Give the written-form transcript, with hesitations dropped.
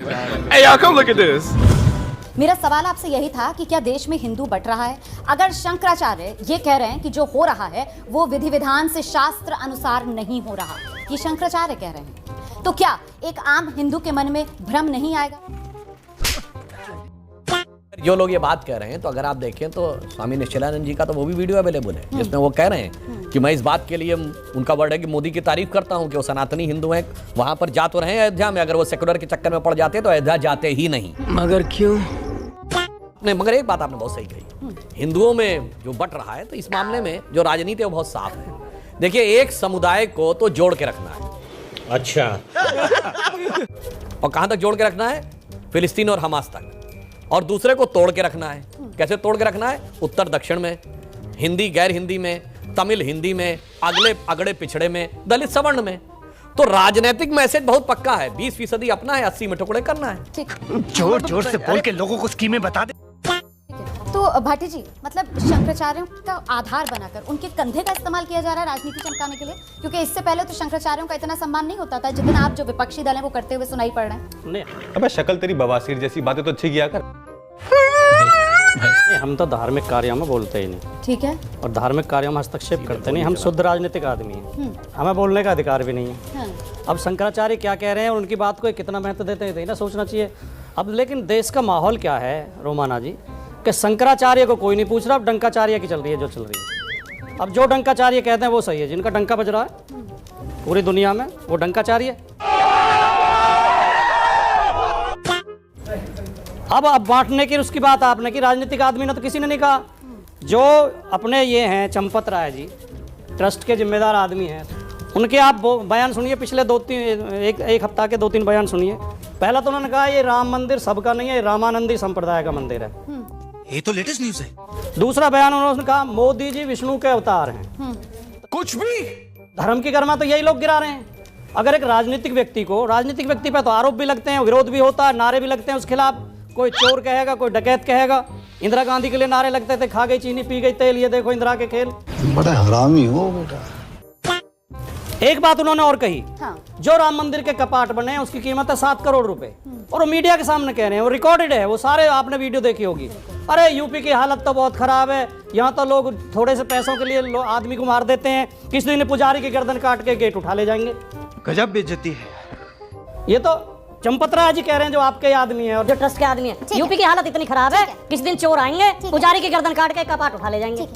Hey y'all, come look at this. मेरा सवाल आपसे यही था कि क्या देश में हिंदू बट रहा है? अगर शंकराचार्य ये कह रहे हैं कि जो हो रहा है वो विधि विधान से शास्त्र अनुसार नहीं हो रहा, ये शंकराचार्य कह रहे हैं, तो क्या एक आम हिंदू के मन में भ्रम नहीं आएगा? जो लोग ये बात कह रहे हैं, तो अगर आप देखें तो स्वामी निश्चलानंद जी का तो वो भी वीडियो अवेलेबल है जिसमें वो कह रहे हैं कि मैं इस बात के लिए, उनका वर्ड है कि मोदी की तारीफ करता हूं कि वो सनातनी हिंदू हैं, वहां पर जा तो रहे हैं अयोध्या में, अगर वो सेकुलर के चक्कर में पड़ जाते तो अयोध्या जाते ही नहीं। मगर क्यों? नहीं, मगर एक बात आपने बहुत सही कही, हिंदुओं में जो बट रहा है, तो इस मामले में जो राजनीति है वो बहुत साफ है। देखिए, एक समुदाय को तो जोड़ के रखना है। अच्छा। और कहां तक जोड़ के रखना है? फिलिस्तीन और हमास तक। और दूसरे को तोड़ के रखना है। कैसे तोड़ के रखना है? उत्तर दक्षिण में, हिंदी गैर हिंदी में, तमिल हिंदी में, अगले अगड़े पिछड़े में, दलित सवर्ण में। तो राजनीतिक मैसेज बहुत पक्का है, 20% अपना है, 80 में टुकड़े करना है। ठीक, जोर जोर से बोल के लोगों को स्कीमें बता दे। तो भाटी जी, मतलब शंकराचार्यों का आधार बनाकर उनके कंधे का इस्तेमाल किया जा रहा है राजनीति चमकाने के लिए, क्योंकि इससे पहले तो शंकराचार्यों का इतना सम्मान नहीं होता था जितना आप जो विपक्षी दल हैं वो करते हुए सुनाई पड़ रहे हैं। नहीं, अबे शक्ल तेरी बवासीर जैसी बातें तो अच्छी किया कर। हम तो धार्मिक कार्यों में बोलते ही नहीं, ठीक है, और धार्मिक कार्यों में हस्तक्षेप करते नहीं। हम शुद्ध राजनीतिक आदमी हैं, हमें बोलने का अधिकार भी नहीं है। हाँ। अब शंकराचार्य क्या कह रहे हैं और उनकी बात को कितना महत्व देते हैं, ना सोचना चाहिए। अब लेकिन देश का माहौल क्या है रोमाना जी, कि शंकराचार्य को कोई नहीं पूछ रहा, अब डंकाचार्य की चल रही है जो चल रही है। अब जो डंकाचार्य कहते हैं वो सही है, जिनका डंका बज रहा है पूरी दुनिया में वो डंकाचार्य। अब बांटने की उसकी बात आपने की, राजनीतिक आदमी ने तो किसी ने नहीं कहा। जो अपने ये हैं चंपत राय जी, ट्रस्ट के जिम्मेदार आदमी हैं, उनके आप बयान सुनिए, पिछले एक हफ्ता के 2-3 बयान सुनिए। पहला तो उन्होंने कहा ये राम मंदिर सबका नहीं है, ये रामानंदी संप्रदाय का मंदिर है। ये तो लेटेस्ट न्यूज़ है। दूसरा बयान उन्होंने कहा मोदी जी विष्णु के अवतार हैं। कुछ भी धर्म की गरिमा तो यही लोग गिरा रहे हैं। अगर एक राजनीतिक व्यक्ति पे तो आरोप भी लगते हैं, विरोध भी होता है, नारे भी लगते हैं उसके खिलाफ। कोई चोर कहेगा, कोई डकैत कहेगा। इंदिरा गांधी के लिए नारे लगते थे, खा गई चीनी पी गई तेल, ये देखो इंदिरा के खेल। बड़ा हरामी हो बेटा। एक बात उन्होंने और कही, हाँ। जो राम मंदिर के कपाट बने हैं उसकी कीमत है 7 करोड़ रुपए, और वो मीडिया के सामने कह रहे हैं, वो रिकॉर्डेड है, वो सारे आपने वीडियो देखी होगी। अरे यूपी की हालत तो बहुत खराब है, यहाँ तो लोग थोड़े से पैसों के लिए आदमी को मार देते हैं, किसी दिन पुजारी की गर्दन काट के गेट उठा ले जाएंगे। गजब बेइज्जती है। ये तो चंपत राय जी कह रहे हैं, जो आपके आदमी है और जो ट्रस्ट के आदमी है। यूपी की हालत इतनी खराब है, किसी दिन चोर आएंगे, पुजारी की गर्दन काट के कपाट उठा ले जाएंगे।